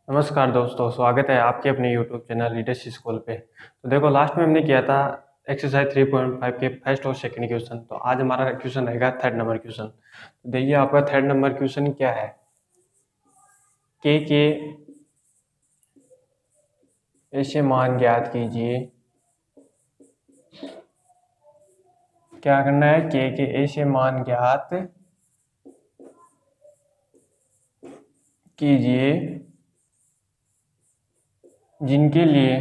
नमस्कार दोस्तों, स्वागत है आपके अपने यूट्यूब चैनल लीडरशिप स्कूल पे। तो देखो, लास्ट में हमने किया था एक्सरसाइज 3.5 के फर्स्ट और सेकंड क्वेश्चन। तो आज हमारा क्वेश्चन रहेगा थर्ड नंबर क्वेश्चन। तो देखिए, आपका थर्ड नंबर क्वेश्चन क्या है। के ऐसे मान ज्ञात कीजिए। क्या करना है? के ऐसे मान ज्ञात कीजिए जिनके लिए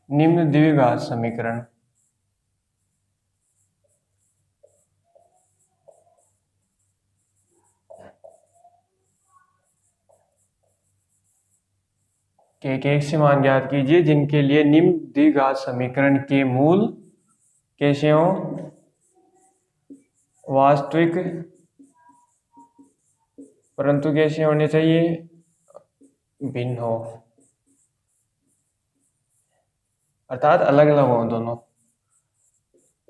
निम्न द्विघात समीकरण के से मान ज्ञात कीजिए जिनके लिए निम्न द्विघात समीकरण के मूल कैसे हो? वास्तविक, परंतु कैसे होने चाहिए? भिन्न हो, अर्थात अलग अलग हो दोनों।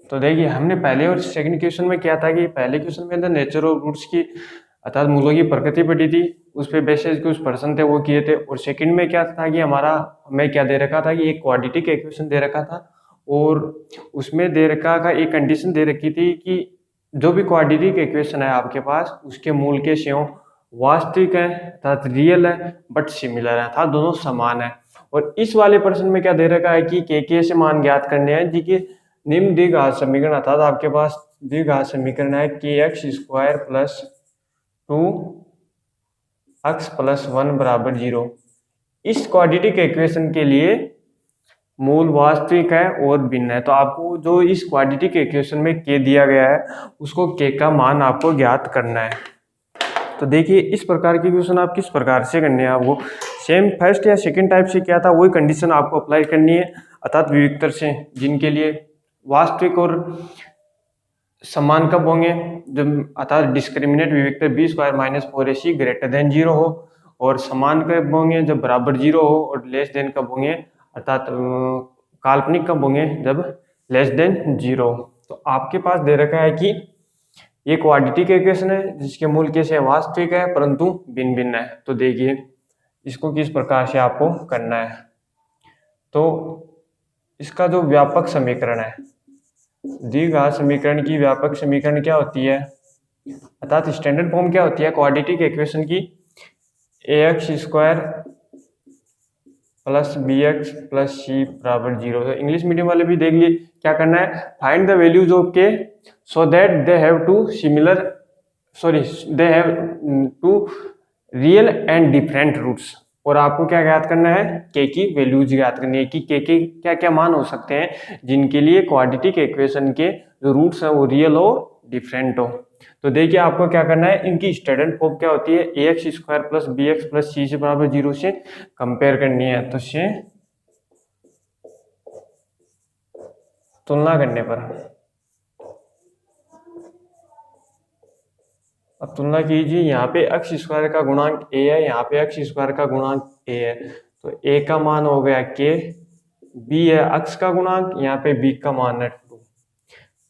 तो देखिए, हमने पहले और सेकंड क्वेश्चन में क्या था कि पहले क्वेश्चन में अंदर नेचर ऑफ रूट्स की अर्थात मूलों की प्रकृति पढ़ी थी, उस पे बेसिस कुछ प्रश्न थे वो किए थे। और सेकंड में क्या था कि हमें क्या दे रखा था कि एक क्वाड्रेटिक इक्वेशन दे रखा था और उसमें दे रखा का एक कंडीशन दे रखी थी कि जो भी क्वाड्रेटिक इक्वेशन है आपके पास उसके मूल के स्यों वास्तविक है अर्थात रियल है बट सिमिलर है अर्थात दोनों समान है। और इस वाले प्रश्न में क्या दे रखा है कि के से मान ज्ञात करने हैं जी के निम्न द्विघात समीकरण अर्थात आपके पास द्विघात समीकरण है के एक्स स्क्वायर प्लस 2x+1 बराबर 0। इस क्वाड्रेटिक इक्वेशन के लिए मूल वास्तविक है और भिन्न है। तो आपको जो इस क्वाड्रेटिक इक्वेशन में के दिया गया है उसको के का मान आपको ज्ञात करना है। तो देखिए, इस प्रकार की क्वेश्चन आप किस प्रकार से करने हैं, आपको सेम फर्स्ट या सेकंड टाइप से क्या था वही कंडीशन आपको अप्लाई करनी है अर्थात विविक्तर से जिनके लिए वास्तविक और समान कब होंगे जब अर्थात डिस्क्रिमिनेट विविक्तर b square minus 4ac greater than 0 हो, और समान कब होंगे जब बराबर 0 हो, और लेस देन कब होंगे अर्थात काल्पनिक कब होंगे जब लेस देन 0। तो आपके पास दे रखा है कि ये क्वाड्रेटिक इक्वेशन है जिसके मूल कैसे वास्तविक है परंतु भिन्न भिन्न है। तो देखिए, इसको किस प्रकार से आपको करना है। तो इसका जो व्यापक समीकरण है, द्विघात समीकरण की व्यापक समीकरण क्या होती है अर्थात स्टैंडर्ड फॉर्म क्या होती है क्वाड्रेटिक इक्वेशन की? ax square plus b x plus c बराबर 0। तो इंग्लिश मीडियम वाले भी देख लिए क्या करना है, find the values of K so that they have two similar they have two real and different roots. और आपको क्या ज्ञात करना है? के की वैल्यूज ज्ञात करनी है कि के क्या क्या मान हो सकते हैं जिनके लिए क्वाड्रेटिक इक्वेशन के जो रूट्स हैं वो रियल हो डिफरेंट हो। तो देखिए, आपको क्या करना है, इनकी स्टैंडर्ड फॉर्म क्या होती है a x square plus b x plus c से बराबर 0 से कंपेयर करनी है। तो से तुलना करने पर अब तुलना कीजिए, यहाँ पे एक्स स्क्वायर का गुणांक ए है, यहाँ पे एक्स स्क्वायर का गुणांक ए है। तो ए का मान हो गया के, बी है एक्स का गुणांक, यहाँ पे बी का मान है 2,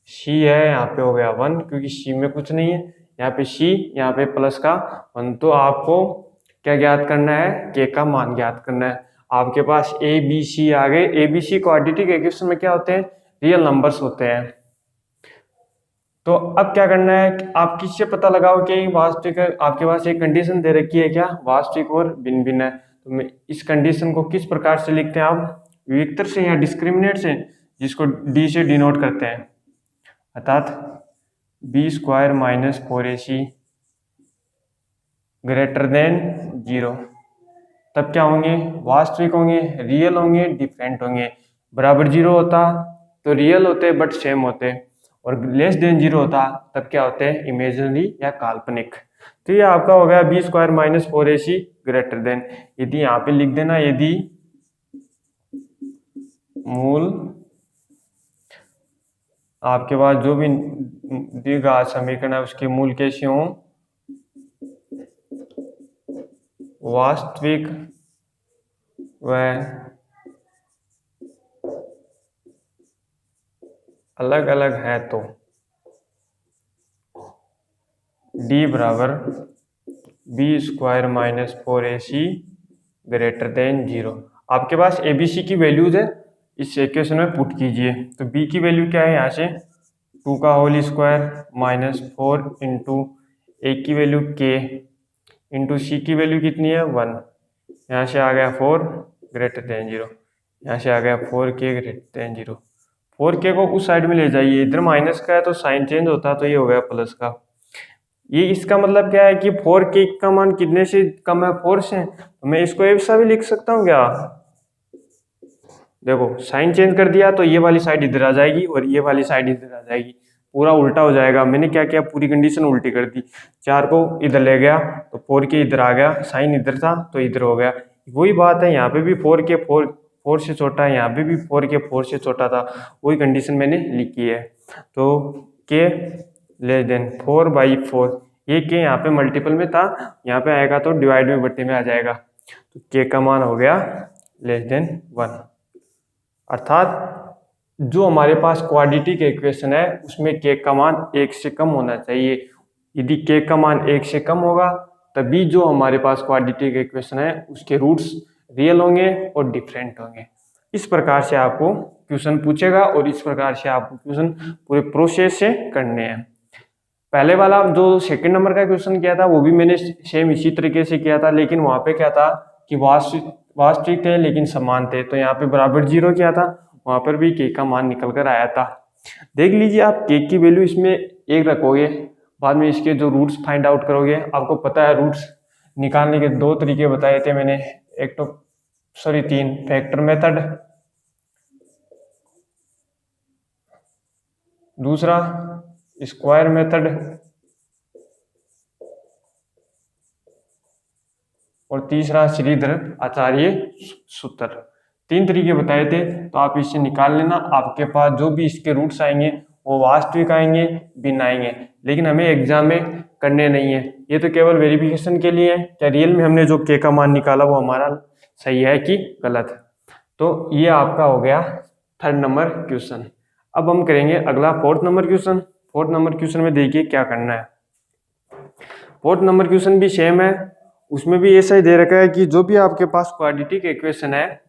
सी है यहाँ पे हो गया 1 क्योंकि सी में कुछ नहीं है, यहाँ पे सी यहाँ पे प्लस का 1। तो आपको क्या ज्ञात करना है? के का मान ज्ञात करना है। आपके पास ए बी सी आ गए। A B C quadratic equation में क्या होते हैं? रियल नंबर्स होते हैं। तो अब क्या करना है, आप किससे पता लगाओ कि वास्तविक है? आपके पास एक कंडीशन दे रखी है क्या, वास्तविक और भिन्न भिन्न है। तो मैं इस कंडीशन को किस प्रकार से लिखते हैं आप? विविक्तर से या डिस्क्रिमिनेट से, जिसको डी से डिनोट करते हैं अर्थात B square minus 4ac greater than 0। तब क्या होंगे? वास्तविक होंगे, रियल होंगे, डिफरेंट होंगे। बराबर 0 होता तो रियल होते बट सेम होते, और लेस देन 0 होता तब क्या होते हैं? इमेजिनरी या काल्पनिक। तो ये आपका हो गया B square minus 4ac greater than. यदि यहाँ पे लिख देना, यदि मूल आपके पास जो भी द्विघात समीकरण है उसके मूल कैसे हों? वास्तविक व अलग अलग है। तो डी बराबर B square minus 4ac greater than 0। आपके पास ए बी सी की वैल्यूज है, इस इक्वेशन में पुट कीजिए। तो बी की वैल्यू क्या है, यहाँ से 2 का होल स्क्वायर माइनस 4 इंटू ए की वैल्यू के इंटू सी की वैल्यू कितनी है 1, यहाँ से आ गया 4 ग्रेटर देन 0, यहाँ से आ गया 4k ग्रेटर देन 0। 4k को उस साइड में ले जाइए, इधर माइनस का है तो साइन चेंज होता है, तो ये हो गया प्लस का। ये इसका मतलब क्या है कि 4k का मान कितने से कम है, 4 से। तो मैं इसको ऐसा भी लिख सकता हूँ क्या, देखो साइन चेंज कर दिया तो ये वाली साइड इधर आ जाएगी और ये वाली साइड इधर आ जाएगी, पूरा उल्टा हो जाएगा। मैंने क्या किया, पूरी कंडीशन उल्टी कर दी, 4 को इधर ले गया तो 4k इधर आ गया, साइन इधर था तो इधर हो गया। वही बात है, यहाँ पे भी 4k 4 से छोटा है, यहाँ पे भी 4k 4 से छोटा था, वही कंडीशन मैंने लिखी है। तो k लेस देन 4/4, ये k यहाँ पे मल्टीपल में था, यहाँ पे आएगा तो डिवाइड में बट्टे में आ जाएगा, तो k का मान हो गया लेस देन 1। अर्थात जो हमारे पास क्वाड्रेटिक इक्वेशन है उसमें k का मान 1 से कम होना चाहिए। यदि k का मान 1 से कम होगा तभी जो हमारे पास क्वाड्रेटिक इक्वेशन है उसके रूट्स रियल होंगे और डिफरेंट होंगे। इस प्रकार से आपको क्वेश्चन पूछेगा और इस प्रकार से आपको क्वेश्चन पूरे प्रोसेस से करने हैं। पहले वाला जो सेकंड नंबर का क्वेश्चन किया था वो भी मैंने सेम इसी तरीके से किया था, लेकिन वहां पे क्या था कि वास्तविक थे लेकिन समान थे, तो यहाँ पे बराबर 0 किया था, वहां पर भी k का मान निकल कर आया था। देख लीजिए, आप k की वैल्यू इसमें 1 रखोगे, बाद में इसके जो रूट्स फाइंड आउट करोगे, आपको पता है रूट्स निकालने के 2 तरीके बताए थे मैंने, एक तो 3 फैक्टर मेथड, दूसरा स्क्वायर मेथड और तीसरा श्रीधर आचार्य सूत्र। 3 तरीके बताए थे, तो आप इससे निकाल लेना। आपके पास जो भी इसके रूट्स आएंगे वो वास्तविक आएंगे, भिन्न आएंगे, लेकिन हमें एग्जाम में करने नहीं है, ये तो केवल वेरिफिकेशन के लिए है क्या रियल में हमने जो k का मान निकाला वो हमारा सही है कि गलत। तो ये आपका हो गया 3rd नंबर क्वेश्चन। अब हम करेंगे अगला 4th number question. 4th number question में देखिए क्या करना है। 4th नंबर क्वेश्चन भी सेम है, उसमें भी ऐसा ही दे रखा है कि जो भी आपके पास क्वाड्रेटिक इक्वेशन है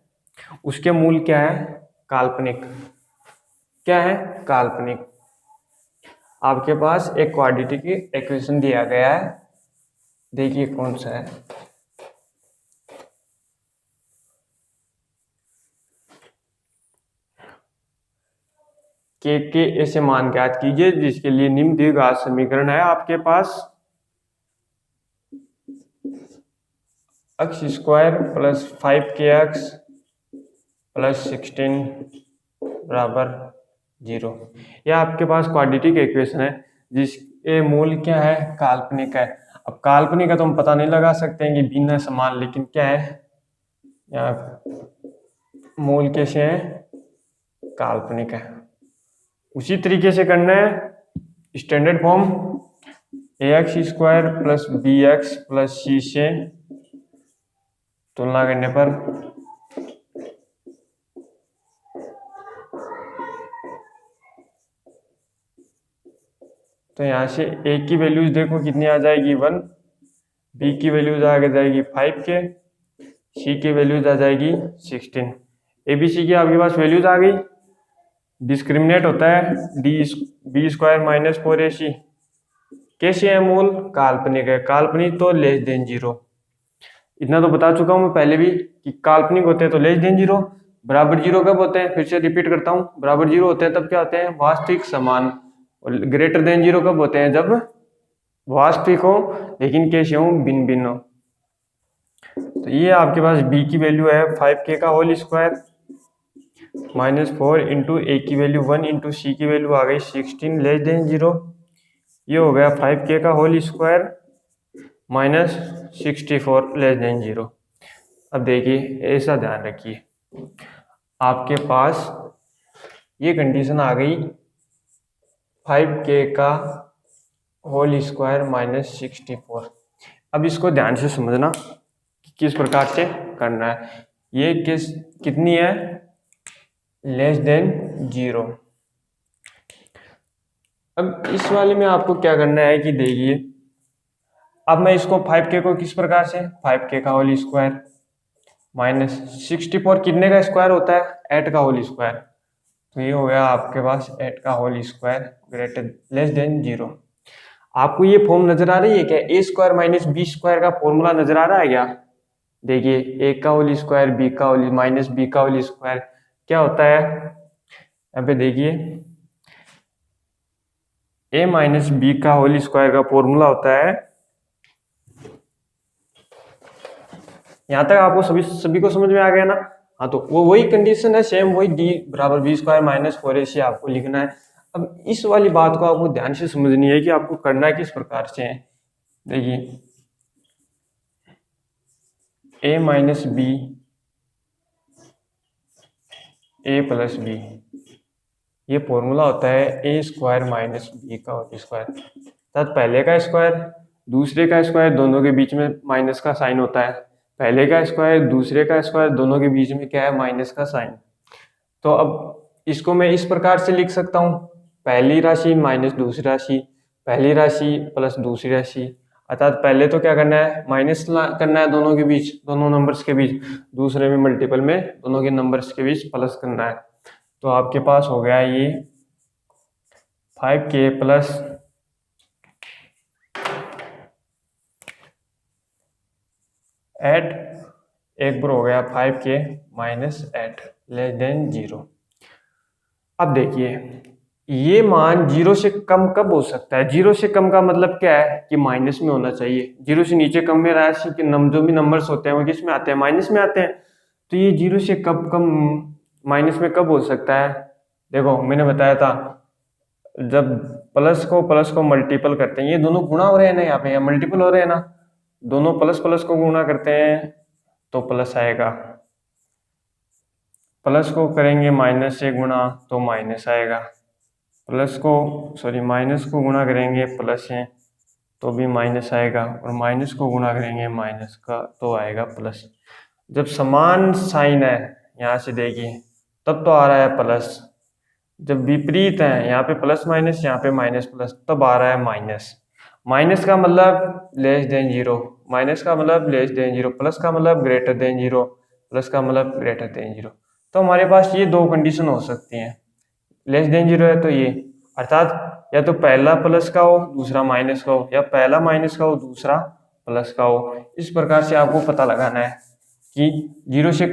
उसके मूल क्या है, काल्पनिक। क्या है, काल्पनिक। आपके पास एक क्वाड्रेटिक इक्वेशन दिया गया है, देखिए कौन सा है। के ऐसे मान ज्ञात कीजिए जिसके लिए निम्न दिए गए समीकरण है आपके पास, x square plus 5kx plus 16 बराबर 0। यह आपके पास क्वाड्रेटिक इक्वेशन है जिसके मूल क्या है, काल्पनिक है। अब काल्पनिक है तो हम पता नहीं लगा सकते हैं कि भिन्न है समान, लेकिन क्या है यहाँ मूल कैसे है, काल्पनिक है। उसी तरीके से करना है standard form, ax square plus bx plus c से तुलना करने पर तो यहाँ से a की वैल्यूज देखो कितनी आ जाएगी 1, b की वैल्यूज आ जाएगी 5k, c की वैल्यूज आ जाएगी 16। abc की आपके पास वैल्यूज आ गई। डिस्क्रिमिनेट होता है b स्क्वायर माइनस 4ac, कैसे है मूल, काल्पनिक है। काल्पनिक तो लेस देन 0, इतना तो बता चुका हूं मैं पहले भी कि काल्पनिक होते हैं तो लेस देन 0, बराबर 0 कब होते हैं, फिर से रिपीट करता हूं, बराबर 0 होते हैं तब क्या होते हैं, वास्तविक समान। और ग्रेटर देन 0 कब होते हैं, जब वास्तविक हो लेकिन कैसे हो, भिन्न भिन्न हो। तो ये आपके पास b की वैल्यू है 5k का होल स्क्वायर माइनस 4 इंटू ए की वैल्यू 1 इंटू सी की वैल्यू आ गई 16 लेस देन 0। ये हो गया 5k का whole square minus 64 less than 0। अब देखिए ऐसा ध्यान रखिए, आपके पास ये कंडीशन आ गई 5k का होल स्क्वायर माइनस 64। अब इसको ध्यान से समझना कि किस प्रकार से करना है। ये कितनी है, लेस देन 0। अब इस वाले में आपको क्या करना है कि देखिए अब मैं इसको 5k को किस प्रकार से, 5k का होल स्क्वायर माइनस 64 कितने का स्क्वायर होता है, 8 का होल स्क्वायर। तो ये हो गया आपके पास 8 का whole square greater less than 0। आपको ये फॉर्म नजर आ रही है क्या, A square minus B square का फॉर्मूला नजर आ रहा है क्या। देखिए ए का होल स्क्वायर बी का होल माइनस बी का होल स्क्वायर क्या होता है, यहाँ पे देखिए ए माइनस बी का होल स्क्वायर का फॉर्मूला होता है, यहाँ तक आपको सभी को समझ में आ गया ना। हाँ तो वो वही कंडीशन है सेम, वही डी बराबर बी स्क्वायर माइनस 4ac आपको लिखना है। अब इस वाली बात को आपको ध्यान से समझनी है कि आपको करना किस प्रकार से है। देखिए A minus B A plus B, ये फॉर्मूला होता है ए स्क्वायर माइनस बी का होल स्क्वायर, अर्थात पहले का स्क्वायर दूसरे का स्क्वायर दोनों के बीच में माइनस का साइन होता है, पहले का स्क्वायर दूसरे का स्क्वायर दोनों के बीच में क्या है, माइनस का साइन। तो अब इसको मैं इस प्रकार से लिख सकता हूँ, पहली राशि माइनस दूसरी राशि, पहली राशि प्लस दूसरी राशि, अर्थात पहले तो क्या करना है, माइनस करना है दोनों के बीच, दोनों नंबर्स के बीच, दूसरे में मल्टीपल में दोनों के नंबर्स के बीच प्लस करना है। तो आपके पास हो गया ये 5k प्लस एट, एक बार हो गया 5k माइनस 8 लेस देन 0। अब देखिए ये मान 0 से कम कब हो सकता है, 0 से कम का मतलब क्या है कि माइनस में होना चाहिए, 0 से नीचे कम में राशि के जो भी नंबर्स होते हैं वो किस में आते हैं, माइनस में आते हैं। तो ये 0 से कब कम माइनस में कब हो सकता है, देखो मैंने बताया था जब प्लस को मल्टीपल करते हैं, ये दोनों गुणा हो रहे हैं ना, यहाँ पे मल्टीपल हो रहे हैं ना, दोनों प्लस को गुणा करते हैं तो प्लस आएगा, प्लस को करेंगे माइनस से गुणा तो माइनस आएगा, माइनस को गुणा करेंगे प्लस से तो भी माइनस आएगा, और माइनस को गुणा करेंगे माइनस का तो आएगा प्लस। जब समान साइन है यहाँ से देखिए तब तो आ रहा है प्लस, जब विपरीत है यहाँ पे प्लस माइनस यहाँ पे माइनस प्लस तब आ रहा है माइनस। माइनस का मतलब लेस देन 0, माइनस का मतलब लेस देन 0, प्लस का मतलब ग्रेटर देन 0, प्लस का मतलब ग्रेटर देन 0। तो हमारे पास ये दो कंडीशन हो सकती हैं, लेस देन 0 है तो ये, अर्थात या तो पहला प्लस का हो दूसरा माइनस का हो, या पहला माइनस का हो दूसरा प्लस का हो। इस प्रकार से आपको पता लगाना है कि 0 से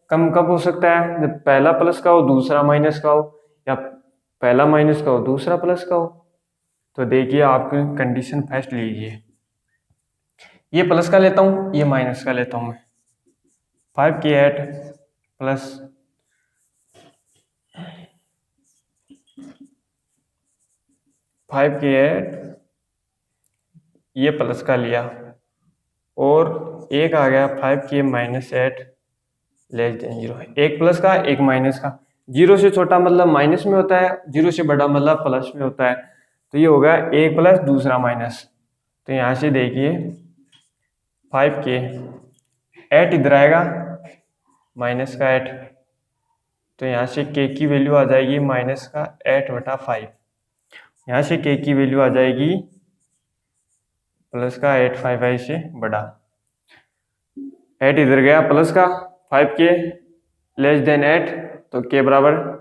कम कब हो सकता है, जब पहला प्लस का हो दूसरा माइनस का हो, या पहला माइनस का हो दूसरा प्लस का हो। तो देखिए आपकी कंडीशन फर्स्ट लीजिए, ये प्लस का लेता हूँ ये माइनस का लेता हूँ मैं, 5k8 प्लस 5k8 ये प्लस का लिया, और एक आ गया 5k माइनस 8 लेस देन 0, एक प्लस का एक माइनस का, 0 से छोटा मतलब माइनस में होता है, 0 से बड़ा मतलब प्लस में होता है। तो ये होगा एक प्लस दूसरा माइनस, तो यहाँ से देखिए 5k 8 इधर आएगा माइनस का 8, तो यहाँ से k की वैल्यू आ जाएगी माइनस का 8/5, यहाँ से k की वैल्यू आ जाएगी प्लस का 8, 5 से बड़ा, 8 इधर गया प्लस का, 5k लेस देन 8 तो k बराबर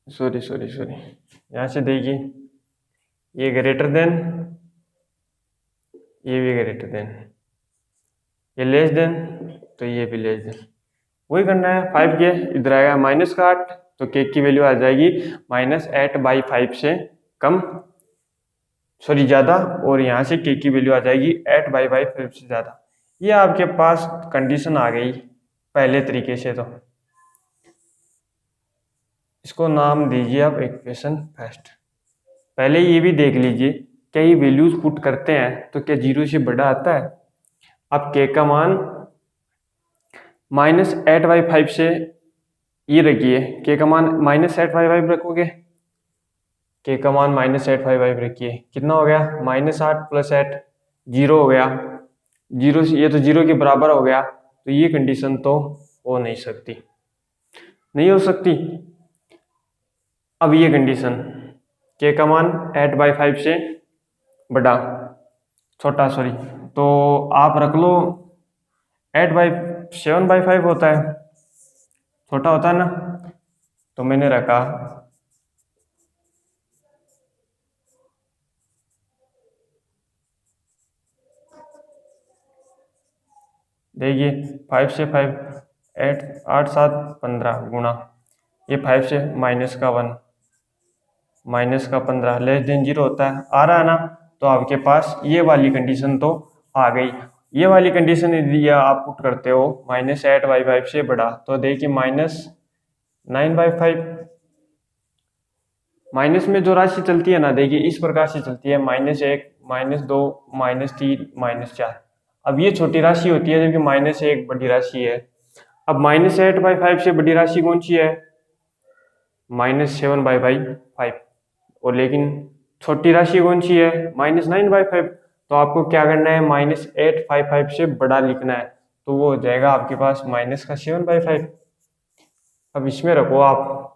सॉरी यहाँ से देखिए ये ग्रेटर देन, ये भी ग्रेटर देन, ये लेस देन तो ये भी लेस देन, वही करना है। 5k इधर आएगा माइनस का 8 तो k की वैल्यू आ जाएगी -8/5 से कम ज़्यादा, और यहाँ से k की वैल्यू आ जाएगी 8/5 से ज़्यादा। ये आपके पास कंडीशन आ गई पहले तरीके से। तो इसको नाम दीजिए आप इक्वेशन फर्स्ट। पहले ये भी देख लीजिए क्या ये वैल्यूज पुट करते हैं तो क्या 0 से बड़ा आता है। अब k का मान -8/5 से, ये रखिए k का मान -8/5 रखोगे, k का मान -8/5 रखिए, कितना हो गया -8 + 8 0 हो गया, 0 से ये तो 0 के बराबर हो गया, तो ये कंडीशन तो हो नहीं सकती। अब ये कंडीशन के का मान 8/5 से बड़ा छोटा, सॉरी, तो आप रख लो 7/5 होता है, छोटा होता है ना, तो मैंने रखा देखिए 5 से 5 8 8 7 15 गुणा ये 5 से -1 -15 लेस देन 0 होता है, आ रहा है ना। तो आपके पास ये वाली कंडीशन तो आ गई। ये वाली कंडीशन यदि आप पुट करते हो -8/5 से बड़ा, तो देखिए -9/5 माइनस में जो राशि चलती है ना, देखिए इस प्रकार से चलती है -1 -2 -3 -4। अब ये छोटी राशि होती है जबकि -1 बड़ी राशि है। अब -8/5 से बड़ी राशि कौन सी है? -7/5। और लेकिन छोटी राशि कौन सी है? -9/5। तो आपको क्या करना है? -8/5 से बड़ा लिखना है, तो वो हो जाएगा आपके पास -7/5। अब इसमें रखो आप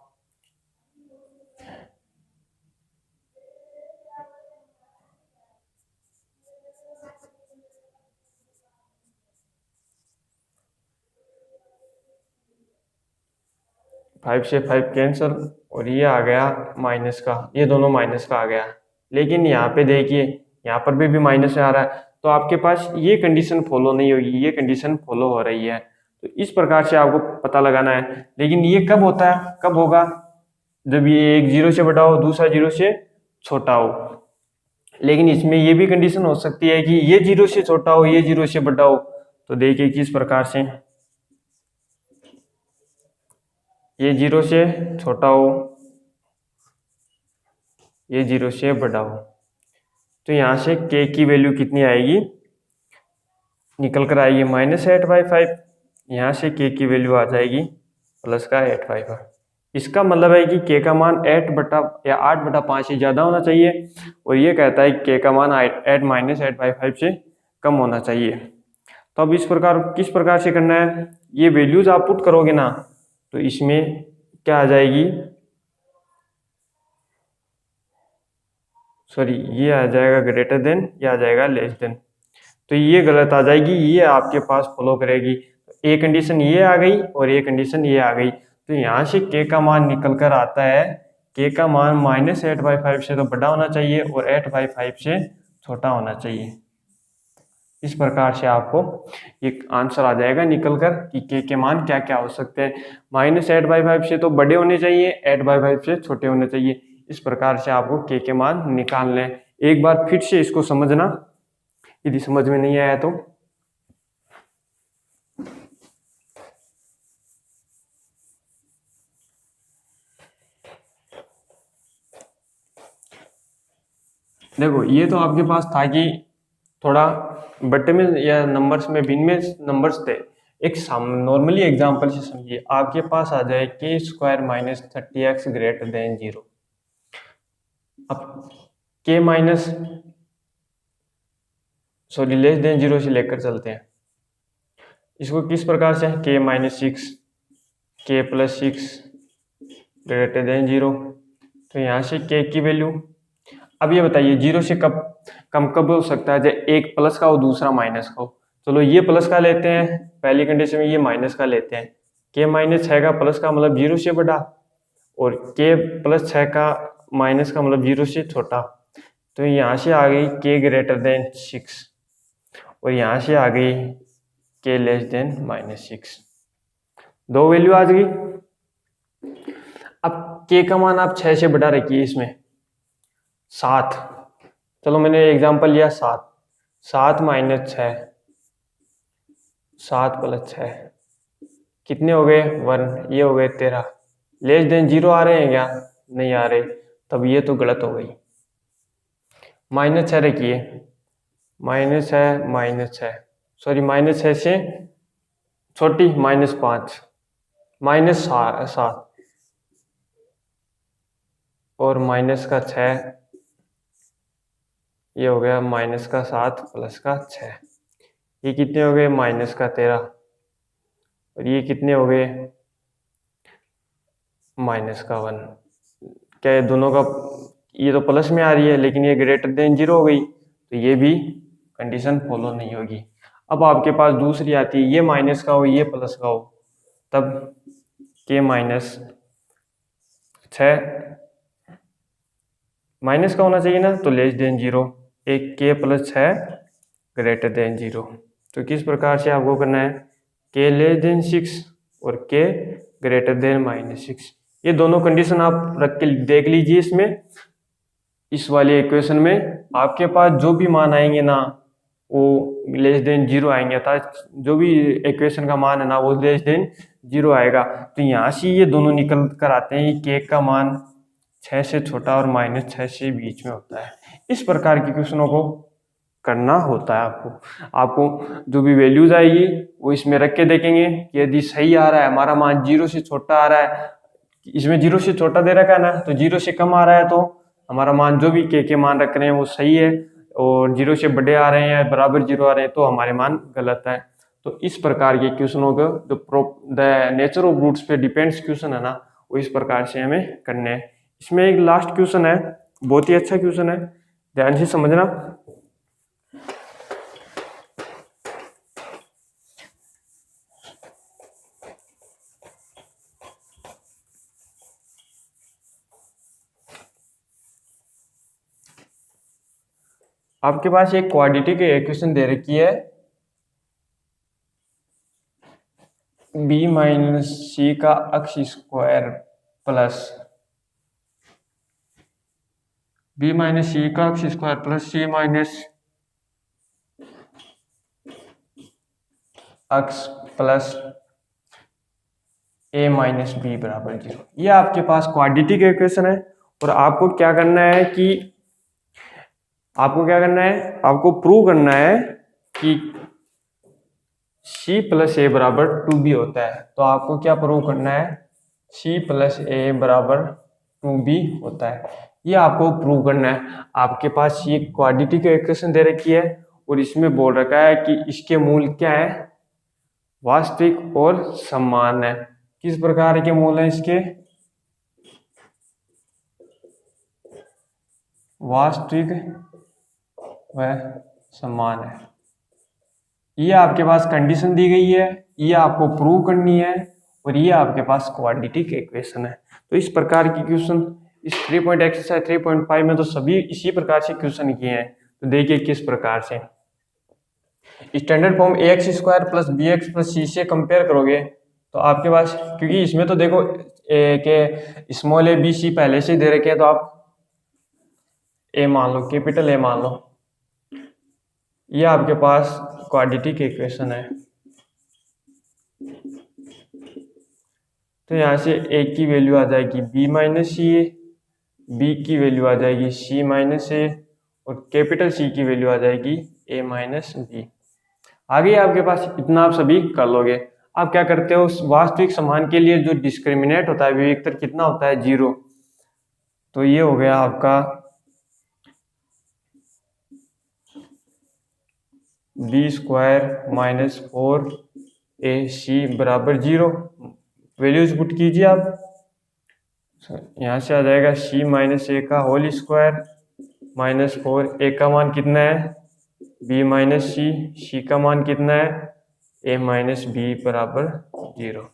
5 से 5 कैंसिल, और ये आ गया माइनस का, ये दोनों माइनस का आ गया। लेकिन यहाँ पे देखिए यहाँ पर भी माइनस आ रहा है, तो आपके पास ये कंडीशन फॉलो नहीं होगी, ये कंडीशन फॉलो हो रही है। तो इस प्रकार से आपको पता लगाना है। लेकिन ये कब होता है, कब होगा? जब ये एक 0 से बड़ा हो, दूसरा 0 से छोटा हो। लेकिन इसमें ये भी कंडीशन हो सकती है कि ये 0 से छोटा हो, ये 0 से बड़ा हो। तो देखिए किस प्रकार से, ये 0 से छोटा हो, ये 0 से बड़ा हो, तो यहाँ से k की वैल्यू कितनी आएगी? निकल कर आएगी -8/5। यहाँ से k की वैल्यू आ जाएगी +8/5। इसका मतलब है कि k का मान 8/5 से ज़्यादा होना चाहिए, और ये कहता है कि k का मान 8 से कम होना चाहिए। तो अब इस प्रकार किस प्रकार से करना है? ये वैल्यूज आप पुट करोगे ना, तो इसमें क्या आ जाएगी, सॉरी, ये आ जाएगा ग्रेटर देन, ये आ जाएगा लेस देन। तो ये गलत आ जाएगी, ये आपके पास फॉलो करेगी। ए कंडीशन ये आ गई और ये कंडीशन ये आ गई, तो यहाँ से k का मान निकल कर आता है, k का मान -8/5 से तो बड़ा होना चाहिए और 8/5 से छोटा होना चाहिए। इस प्रकार से आपको एक आंसर आ जाएगा निकल कर कि k के मान क्या क्या हो सकते हैं। -8/5 से तो बड़े होने चाहिए, 8/5 से छोटे होने चाहिए। इस प्रकार से आपको k के मान निकालने हैं। एक बार फिर से इसको समझना, यदि समझ में नहीं आया तो। देखो ये तो आपके पास था कि थोड़ा बट्टे में या नंबर्स में, भिन्न में नंबर्स थे। एक नॉर्मली एग्जांपल से समझिए, आपके पास आ जाए k² - 30x ग्रेटर देन 0। अब k minus sorry less than 0 से लेकर चलते हैं। इसको किस प्रकार से? k-6 k+6 greater than 0। तो यहाँ से k की वैल्यू, अब ये बताइए 0 से कब हो सकता है? जब एक प्लस का हो दूसरा माइनस का हो। चलो ये प्लस का लेते हैं, पहली कंडीशन में ये माइनस का लेते हैं। k-6 का प्लस का मतलब 0 से बड़ा, और k+6 का माइनस का मतलब 0 से छोटा। तो यहाँ से आ गई k ग्रेटर देन 6, और यहाँ से आ गई k लेस देन -6। दो वैल्यू आ गई। अब k का मान आप 6 से बड़ा रखिए, इसमें 7। चलो मैंने एग्जांपल लिया 7, 7 - 6, 7 + 6 कितने हो गए? 1, ये हो गए 13। लेस देन 0 आ रहे हैं क्या? नहीं आ रहे, तब ये तो गलत हो गई। -6 रखिए, -6 सॉरी -6 से छोटी -5 -7 और -6, ये हो गया -7 + 6, ये कितने हो गए? -13, और ये कितने हो गए? -1। क्या ये दोनों का ये तो प्लस में आ रही है लेकिन ये ग्रेटर देन 0 हो गई, तो ये भी कंडीशन फॉलो नहीं होगी। अब आपके पास दूसरी आती है, ये माइनस का हो ये प्लस का हो, तब के माइनस 6 माइनस का होना चाहिए ना, तो लेस देन 0, एक के प्लस 6 ग्रेटर देन 0। तो किस प्रकार से आपको करना है, के लेस देन 6 और के ग्रेटर देन -6, ये दोनों कंडीशन आप रख के देख लीजिए। इसमें इस वाले इक्वेशन में आपके पास जो भी मान आएंगे ना वो लेस देन 0 आएंगे, अर्थात जो भी इक्वेशन का मान है ना वो लेस देन 0 आएगा। तो यहाँ से ये दोनों निकल कर आते हैं, के का मान 6 से छोटा और -6 से बीच में होता है। इस प्रकार के क्वेश्चनों को करना होता है आपको जो भी वैल्यूज आएगी वो इसमें रख के देखेंगे कि यदि सही आ रहा है, हमारा मान 0 से छोटा आ रहा है, इसमें 0 से छोटा दे रखा है ना, तो 0 से कम आ रहा है तो हमारा मान जो भी के मान रख रहे हैं वो सही है, और 0 से बड़े आ रहे हैं बराबर 0 आ रहे हैं तो हमारे मान गलत है। तो इस प्रकार के क्वेश्चनों को जो द नेचर ऑफ रूट्स पे डिपेंड्स क्वेश्चन है ना, वो इस प्रकार से हमें करने हैं। इसमें एक लास्ट क्वेश्चन है, बहुत ही अच्छा क्वेश्चन है, ध्यान से समझना। आपके पास एक क्वाड्रेटिक इक्वेशन दे रखी है, b माइनस सी का अक्ष स्क्वायर प्लस b माइनस सी का अक्ष स्क्वायर प्लस c माइनस अक्ष प्लस a माइनस बी बराबर 0। ये आपके पास क्वाड्रेटिक इक्वेशन है, और आपको क्या करना है आपको प्रूव करना है कि c प्लस ए बराबर 2b होता है। तो आपको क्या प्रूव करना है, c प्लस ए बराबर 2b होता है, ये आपको प्रूव करना है। आपके पास ये क्वाड्रेटिक इक्वेशन दे रखी है और इसमें बोल रखा है कि इसके मूल क्या है, वास्तविक और समान है। किस प्रकार के मूल हैं इसके, वास्तविक व समान है। ये आपके पास कंडीशन दी गई है, ये आपको प्रूव करनी है, और ये आपके पास क्वाड्रेटिक इक्वेशन है। तो इस प्रकार की क्वेश्चन इस 3 पॉइंट एक्सरसाइज 3.5 में तो सभी इसी प्रकार से क्वेश्चन किए हैं। तो देखिए किस प्रकार से standard form ax square plus b x plus c से कंपेयर करोगे तो आपके पास, क्योंकि इसमें तो देखो के स्मॉल ए बी सी पहले से दे रखे हैं, तो आप ए मान लो, कैपिटल ए मान लो। ये आपके पास क्वाड्रेटिक इक्वेशन है। तो यहाँ से ए की वैल्यू आ जाएगी b माइनस सी, बी की वैल्यू आ जाएगी c माइनस ए, और कैपिटल C की वैल्यू आ जाएगी a माइनस बी। आगे आपके पास इतना आप सभी कर लोगे। आप क्या करते हो, वास्तविक समान के लिए जो डिस्क्रिमिनेट होता है विवेकतर कितना होता है, 0। तो ये हो गया आपका b स्क्वायर माइनस 4ac बराबर 0। वैल्यूज पुट कीजिए आप, यहाँ से आ जाएगा c माइनस ए का होल स्क्वायर माइनस 4, ए का मान कितना है b माइनस सी का मान कितना है a माइनस बी बराबर 0।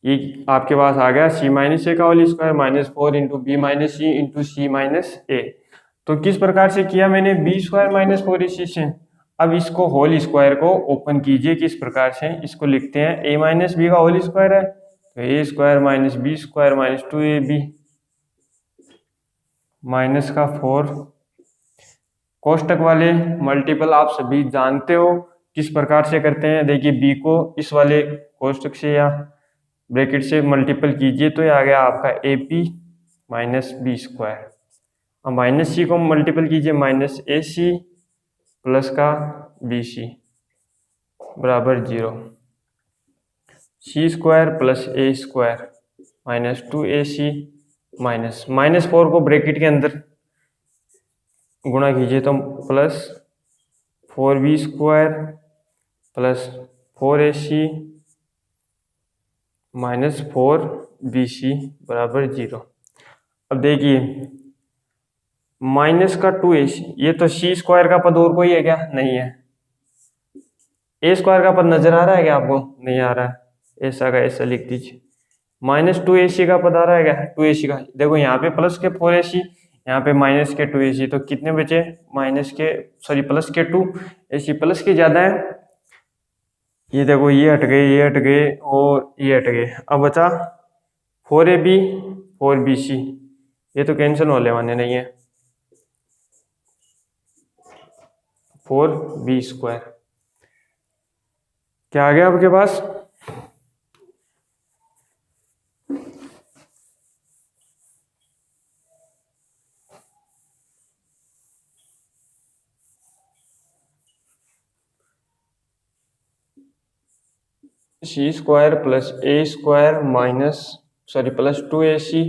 ये आपके पास आ गया c माइनस ए का whole square minus 4 into b minus c into c minus a. तो किस प्रकार से किया मैंने, b स्क्वायर माइनस 4ac से। अब इसको होल स्क्वायर को ओपन कीजिए, किस प्रकार से इसको लिखते हैं, a माइनस बी का होल स्क्वायर है तो a square minus B square minus 2ab minus का 4, कोष्टक वाले मल्टीपल आप सभी जानते हो किस प्रकार से करते हैं। देखिए b को इस वाले कोष्टक से या ब्रैकेट से मल्टीपल कीजिए तो ये आ गया आपका AP माइनस बी स्क्वायर, और माइनस सी को मल्टीपल कीजिए माइनस AC प्लस का BC बराबर 0, c square plus a square minus 2AC minus 4 को ब्रैकेट के अंदर गुणा कीजिए तो plus 4b square plus 4AC minus 4BC बराबर 0। अब देखिए माइनस का 2ac, ये तो सी स्क्वायर का पद और कोई है क्या? नहीं है। ए स्क्वायर का पद नजर आ रहा है क्या आपको? नहीं आ रहा है, ऐसा का ऐसा लिख दीजिए। माइनस 2ac का पद आ रहा है क्या? 2ac का, देखो यहाँ पे प्लस के 4ac, यहाँ पे माइनस के 2ac, तो कितने बचे? माइनस के सॉरी प्लस के 2ac, प्लस के ज्यादा है। ये देखो ये हट गए, ये हट गए और ये हट गए, अब बचा 4ab 4bc, ये तो कैंसिल होने वाले नहीं है। 4b², क्या आ गया आपके पास? c² plus a² minus sorry plus 2ac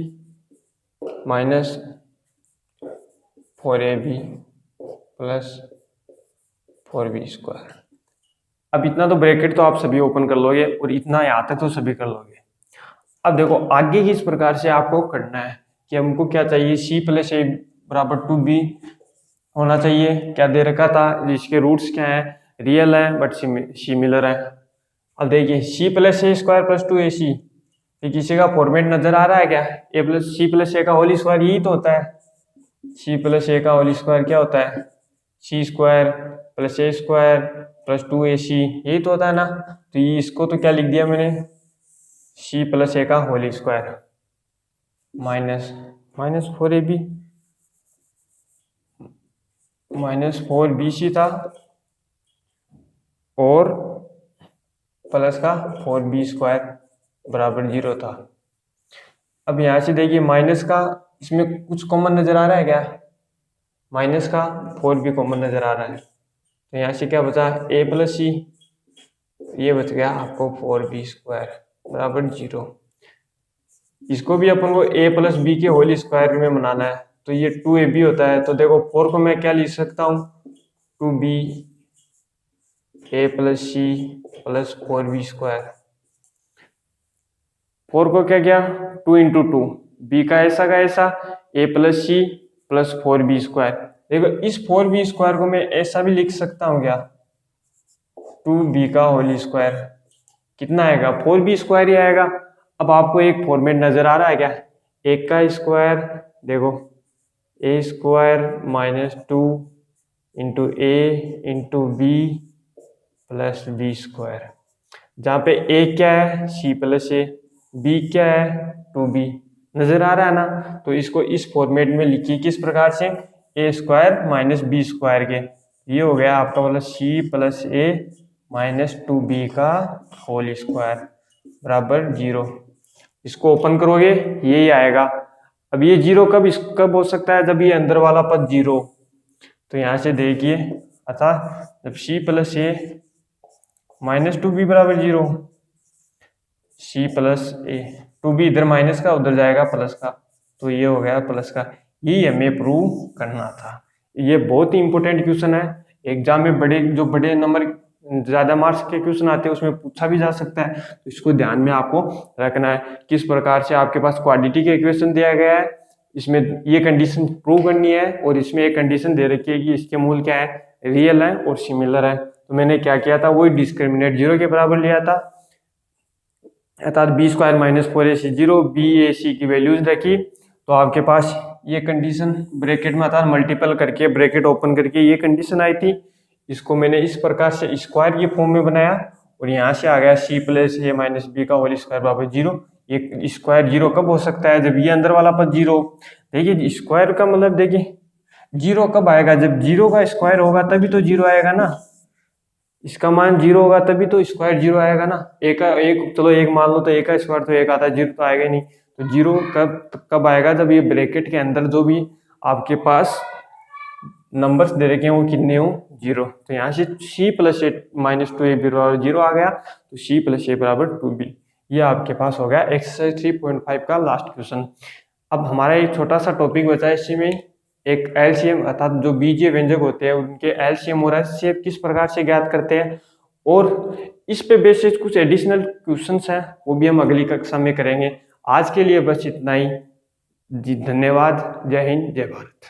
minus 4ab plus 4b²। अब इतना तो ब्रैकेट तो आप सभी ओपन कर लोगे और इतना यहाँ तक तो सभी कर लोगे। अब देखो आगे किस प्रकार से आपको करना है कि हमको क्या चाहिए, c प्लस a बराबर 2b होना चाहिए। क्या दे रखा था, जिसके रूट्स क्या है, रियल है बट सिमिलर है। अब देखिए c plus a² plus 2ac, ये किसी का फॉर्मेट नजर आ रहा है क्या? a plus c plus a का होल स्क्वायर, यही तो होता है। c प्लस a का होल स्क्वायर क्या होता है? c² plus a² plus 2ac, यही तो होता है ना। तो ये इसको तो क्या लिख दिया मैंने, c प्लस a का whole square minus 4ab minus 4bc था और प्लस का 4b² बराबर 0 था। अब यहाँ से देखिए माइनस का, इसमें कुछ कॉमन नजर आ रहा है क्या? माइनस का 4b कॉमन नजर आ रहा है, तो यहाँ से क्या बचा, a प्लस सी, ये बच गया आपको 4b² बराबर 0। इसको भी अपन को a प्लस बी के होल स्क्वायर में बनाना है, तो ये 2ab होता है। तो देखो 4 को मैं क्या लिख सकता हूँ, 2b a plus C plus 4b²। 4 को क्या किया, 2 इंटू 2, बी का ऐसा a plus C plus 4b²। देखो इस 4b² को मैं ऐसा भी लिख सकता हूँ क्या, 2b का होल स्क्वायर, कितना आएगा, 4b² ही आएगा। अब आपको एक फॉर्मेट नजर आ रहा है क्या, एक का स्क्वायर, देखो a² minus 2 into a into B plus b², जहाँ पे a क्या है, c प्लस a, b क्या है 2b, नजर आ रहा है ना। तो इसको इस फॉर्मेट में लिखिए किस प्रकार से, a² माइनस b² के, ये हो गया आपका मतलब c plus a minus 2b का होल स्क्वायर बराबर 0। इसको ओपन करोगे यही आएगा। अब ये 0 कब हो सकता है, जब ये अंदर वाला पद 0। तो यहाँ से देखिए, अतः जब c plus a minus 2b बराबर 0, c प्लस a, 2b इधर माइनस का उधर जाएगा प्लस का, तो ये हो गया प्लस का। यही हमें प्रूव करना था। ये बहुत ही इंपॉर्टेंट क्वेश्चन है, एग्जाम में बड़े नंबर ज्यादा मार्क्स के क्वेश्चन आते हैं उसमें पूछा भी जा सकता है, तो इसको ध्यान में आपको रखना है। किस प्रकार से आपके पास क्वाड्रेटिक इक्वेशन दिया गया है, इसमें ये कंडीशन प्रूव करनी है और इसमें एक कंडीशन दे रखी है कि इसके मूल क्या है, रियल है और सिमिलर है। तो मैंने क्या किया था, वही डिस्क्रिमिनेट 0 के बराबर लिया था, अर्थात b² माइनस 4ac 0, bac की वैल्यूज रखी, तो आपके पास ये कंडीशन ब्रैकेट में अर्थात मल्टीपल करके ब्रैकेट ओपन करके ये कंडीशन आई थी। इसको मैंने इस प्रकार से स्क्वायर के फॉर्म में बनाया और यहाँ से आ गया c plus a minus b का होल स्क्वायर बराबर 0। ये स्क्वायर 0 कब हो सकता है, जब ये अंदर वाला पद 0। देखिए स्क्वायर का मतलब देखिए 0 कब आएगा, जब 0 का स्क्वायर होगा तभी तो 0 आएगा ना, इसका मान 0 होगा तभी तो स्क्वायर 0 आएगा ना। एक चलो एक मान लो, तो एक का स्क्वायर तो एक आता है, 0 तो आएगा ही नहीं। तो 0 कब आएगा, जब ये ब्रैकेट के अंदर जो भी आपके पास नंबर्स दे रखे हैं वो कितने हो, 0। तो यहाँ से c plus a minus 2ab बराबर 0 आ गया, तो c प्लस a बराबर 2b। ये आपके पास हो गया एक्सरसाइज 3.5 का लास्ट क्वेश्चन। अब हमारा एक छोटा सा टॉपिक बचा है, इसी में एक एलसीएम अर्थात जो बीजीय व्यंजक होते हैं उनके एलसीएम और एचसीएफ किस प्रकार से ज्ञात करते हैं, और इस पे बेसिस कुछ एडिशनल क्वेश्चंस हैं वो भी हम अगली कक्षा में करेंगे। आज के लिए बस इतना ही। जी धन्यवाद। जय हिंद, जय भारत।